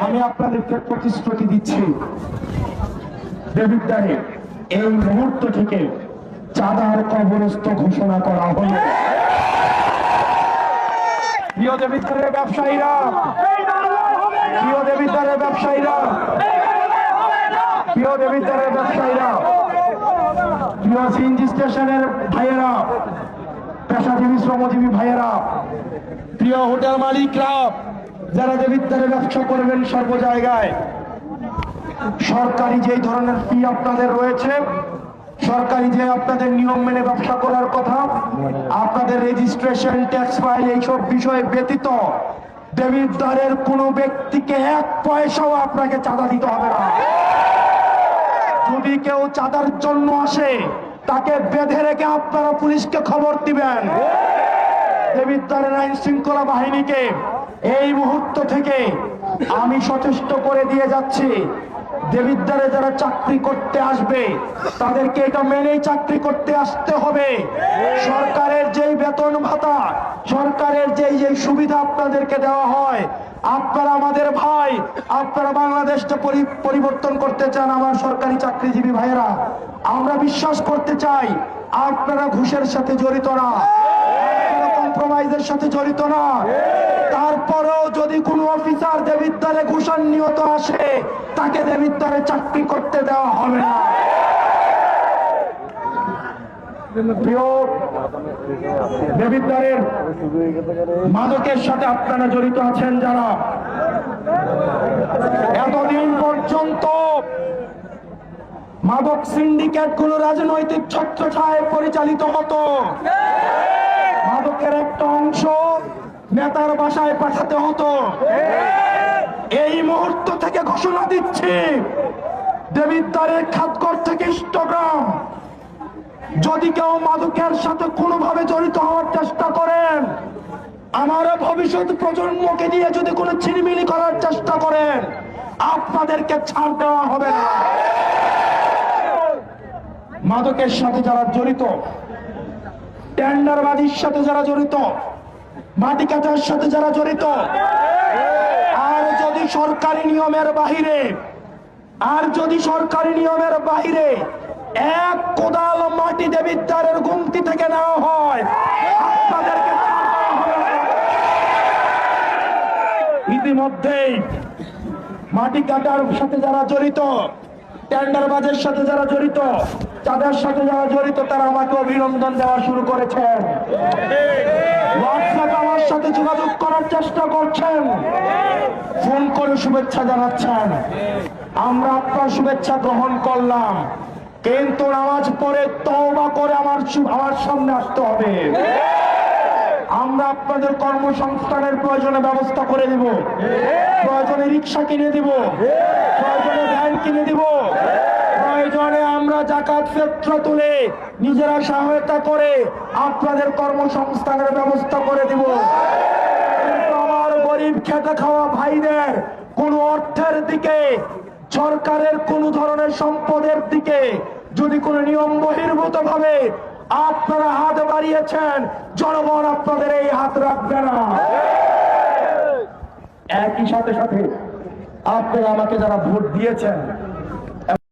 আমি আপনাদেরকে প্রতিশ্রুতি দিচ্ছি, দেবিদ্বারে এই মুহূর্ত থেকে চাঁদার কবরস্থ ঘোষণা করা হলো। প্রিয় দেবিদ্বারের ব্যবসায়ীরা, প্রিয় দেবিদ্বারের ব্যবসায়ীরা, প্রিয় দেবিদ্বারের ব্যবসায়ীরা, প্রিয় সিএনজি স্টেশনের ভাইয়েরা, পেশাজীবী শ্রমজীবী ভাইয়েরা, প্রিয় হোটেল মালিকরা, যারা দেবিদ্বারে ব্যবসা করবেন সর্ব জায়গায়, সরকারি যে ধরনের ফি আপনাদের রয়েছে, সরকারি যে আপনাদের নিয়ম মেনে ব্যবসা করার কথা, আপনাদের রেজিস্ট্রেশন, ট্যাক্স ফাইল, এইসব বিষয়ে ব্যতীত দেবিদ্বারের কোনো ব্যক্তিকে এক পয়সাও আপনাকে চাঁদা দিতে হবে না। যদি কেউ চাঁদার জন্য আসে তাকে বেঁধে রেখে আপনারা পুলিশকে খবর দিবেন। দেবিদ্বারের আইন শৃঙ্খলা বাহিনীকে এই মুহূর্ত থেকে আমি সচেষ্ট করে দিয়ে যাচ্ছি, দেবিদ্বারে যারা চাকরি করতে আসবে তাদেরকে এটা মেনেই চাকরি করতে আসতে হবে। সরকারের যেই বেতন ভাতা, সরকারের যেই সুবিধা আপনাদেরকে দেওয়া হয়, আপনারা আমাদের ভাই, আপনারা বাংলাদেশটা পরিবর্তন করতে চান আমার সরকারি চাকরিজীবী ভাইয়েরা, আমরা বিশ্বাস করতে চাই আপনারা ঘুষের সাথে জড়িত না, কম্প্রোমাইজের সাথে জড়িত না। তারপরেও যদি কোনো অফিসার দেবিদ্বারে ঘুষান্বিত আসে তাকে দেবিদ্বারে চাকরি করতে দেওয়া হবে না। প্রিয় দেবিদ্বারের মাদকের সাথে আপনারা জড়িত আছেন যারা, এতদিন পর্যন্ত মাদক সিন্ডিকেট গুলো রাজনৈতিক ছত্রছায়ায় পরিচালিত হতো। মাদকের একটা অংশ নেতার বাসায় পাঠাতে হতো। এই মুহূর্ত থেকে ঘোষণা দিচ্ছি, দেবিদ্বারের খাতঘর থেকে ইষ্টগ্রাম যদি কেউ মাদকের সাথে কোনোভাবে জড়িত হওয়ার চেষ্টা করেন, আমার ভবিষ্যৎ প্রজন্মকে দিয়ে যদি কোনো ছিনিমিনি করার চেষ্টা করেন, আপনাদেরকে ছাড় দেওয়া হবে না। মাদকের সাথে যারা জড়িত, টেন্ডারবাজির সাথে যারা জড়িত, মাটি কাটার সাথে যারা জড়িত, আর যদি সরকারি নিয়মের বাহিরে এক কোদাল মাটি দেবিদ্বারের গুমতি থেকে নেওয়া হয়, আপনাদেরকে ইতিমধ্যেই মাটি কাটার সাথে যারা জড়িত, টেন্ডারবাজের সাথে যারা জড়িত, চাঁদার সাথে যারা জড়িত, তারা আমাকে অভিনন্দন দেওয়া শুরু করেছেন। হোয়াটসঅ্যাপে আমার সাথে যোগাযোগ করার চেষ্টা করছেন, ফোন করে শুভেচ্ছা জানাচ্ছেন। আমরা আপনার শুভেচ্ছা গ্রহণ করলাম, কিন্তু নামাজ পড়ে তওবা করে আমার সামনে আসতে হবে। আমরা আপনাদের কর্মসংস্থানের প্রয়োজনে ব্যবস্থা করে দিব, প্রয়োজনে রিক্সা কিনে দিব, প্রয়োজনে ভ্যান কিনে দিব, প্রয়োজনে আমরা যাকাত ফিতরা তুলে নিজেরা সহায়তা করে আপনাদের কর্মসংস্থানের ব্যবস্থা করে দিব। কিন্তু আমার গরিব খেটে খাওয়া ভাইদের কোন অর্থের দিকে, সরকারের কোন ধরনের সম্পদের দিকে যদি কোনো নিয়ম বহির্ভূত ভাবে আপনারা হাত বাড়িয়েছেন, জনগণ আপনাদের এই হাত রাখবে না। একই সাথে আপনারা আমাকে যারা ভোট দিয়েছেন